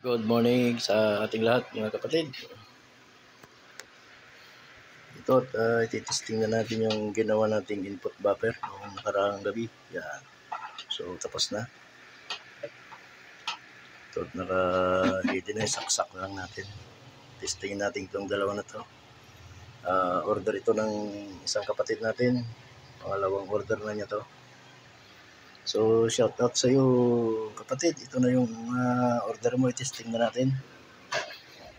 Good morning sa ating lahat mga kapatid. Ito at ititesting na natin yung ginawa nating input buffer noong nakaraang gabi. Yan. So tapos na. Ito at naka-ready na, saksak lang natin. Testingin natin itong dalawa na to. Order ito ng isang kapatid natin. Pangalawang order na niya to. So shout out sa iyo kapatid. Ito na yung order mo, itesting na natin.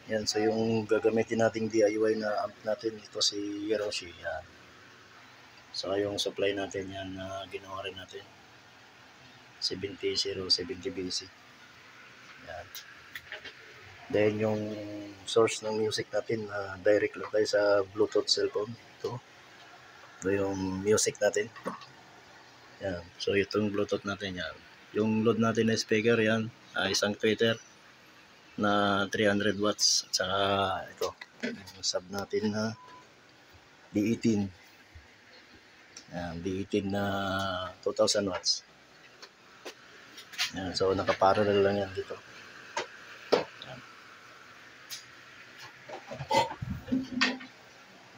Yan, so yung gagamitin nating DIY na amp natin, ito si Hiroshi. Yan. So yung supply natin yan na ginawa rin natin. 7070 BC. Yan. Then yung source ng music natin, direct lang tayo sa Bluetooth cellphone. Ito yung music natin. Yan. So itong Bluetooth natin yan. Yung load natin na speaker yan, isang tweeter na 300 watts at saka ito yung sub natin na D18. Yan, D18 na 2000 watts. Yan, so nakaparallel lang yan dito. Yan.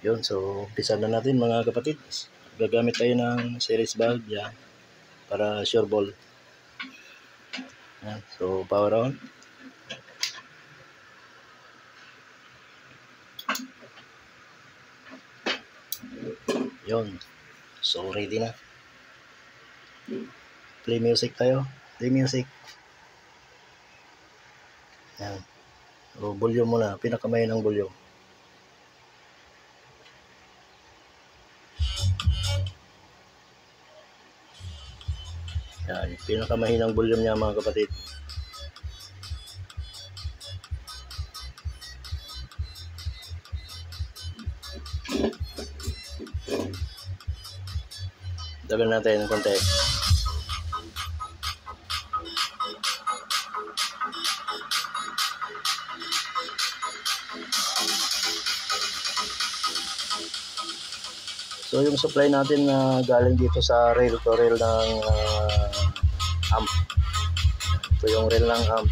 Yun, so umpisa na natin mga kapatid. Gagamit tayo ng series valve yan para sure ball. Yan, so power on. Yun. So ready na. Play music tayo. Play music. Yan. So volume muna. Pinakamahinang volume. Yan. Pinakamahinang volume niya mga kapatid. Dagan natin ng konti. So yung supply natin na galing dito sa rail to rail ng amp. Ito yung rail ng amp.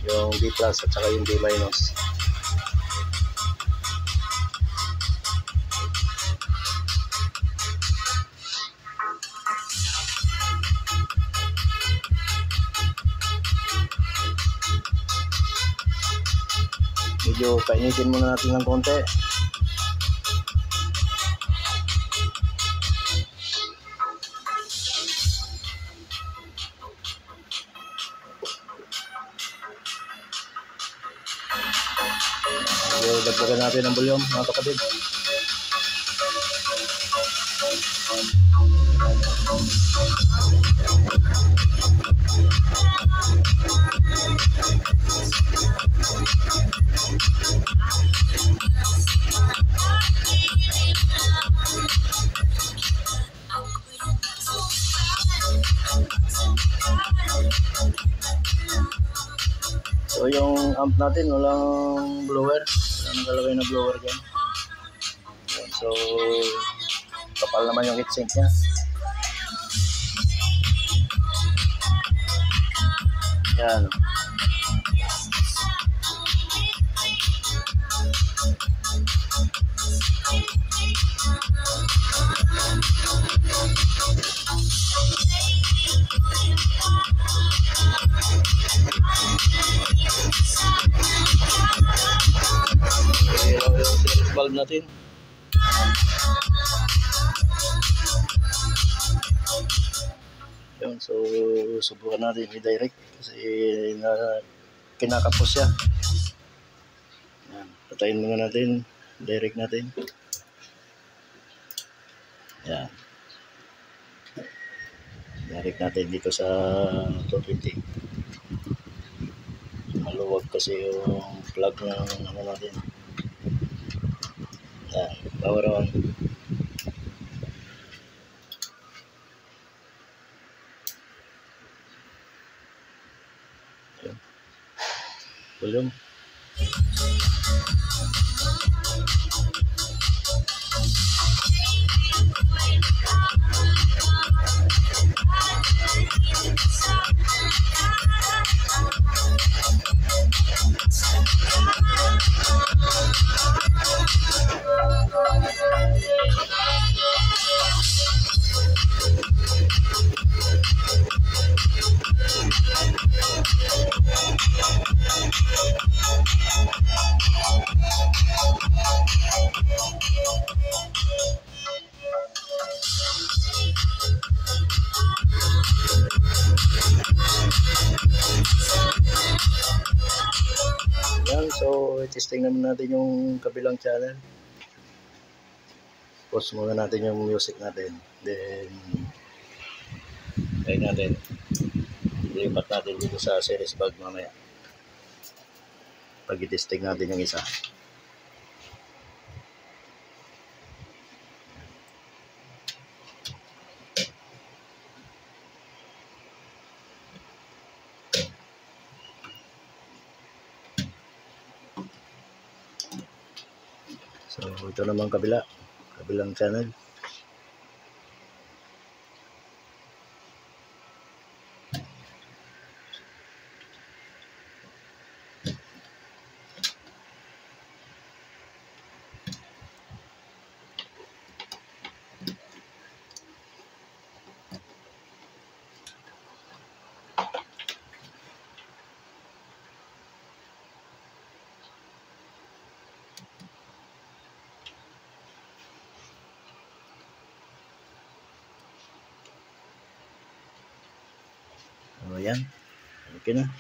Yung B plus at saka yung B minus. Medyo painitin muna natin ng konti. So, dagdagan natin ang volume mga kapatid. So yung amp natin walang blower, walang nakalagay na blower dyan. So kapal naman yung heatsink nya. Yan. Yung valve natin. Yun, so subukan natin i-direct kasi kinakapos siya. Yan, patayin muna natin, direct natin. Yan. Direct natin dito sa 220. Maluwag kasi yung plug ng ano natin. Yan, power on. Yan. Volume. Yun, so testing naman natin yung kabilang channel. Pause muna natin yung music natin. Then try natin. Lipat natin dito sa series bag mamaya. Pag i-testing natin yung isa. So ito naman kabilang channel. O yan, okay na.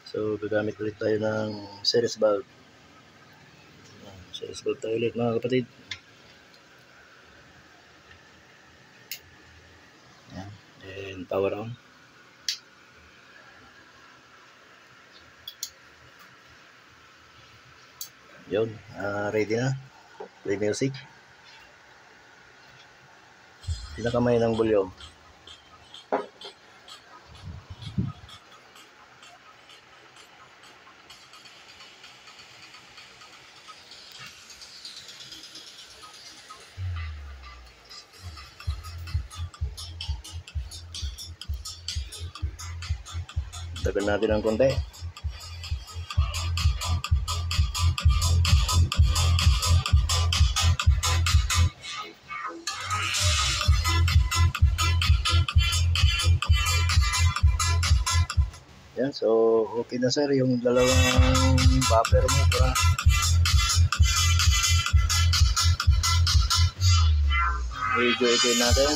So gagamit ulit tayo ng series valve. Series valve tayo ulit mga kapatid. Yan. Then power on. Yun, ready na. Play music. Pinakamay ng volume. Tagal natin ng konti. Yan, so okay na sir yung dalawang buffer mo para medyo i-gain natin.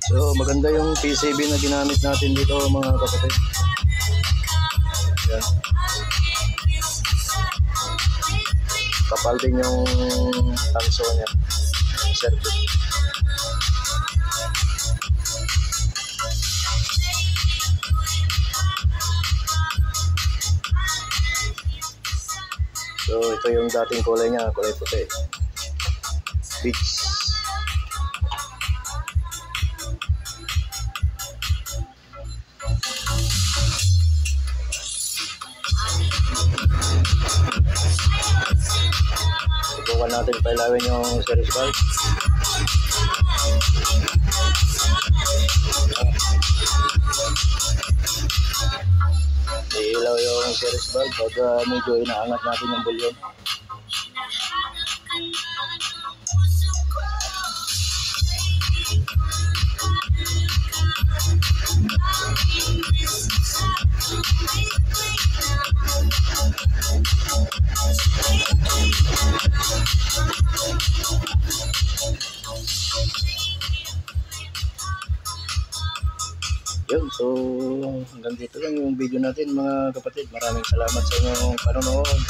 So maganda yung PCB na ginamit natin dito mga kapatid. Yan. Kapal din yung tanso niya. Circuit. So ito yung dating kulay niya, kulay puti. Beach. Subukan natin pailawin yung series valve. Iilaw yung series valve pag medyo inaangat natin yung volume. Yun, so hanggang dito lang yung video natin mga kapatid. Maraming salamat sa inyong panonood.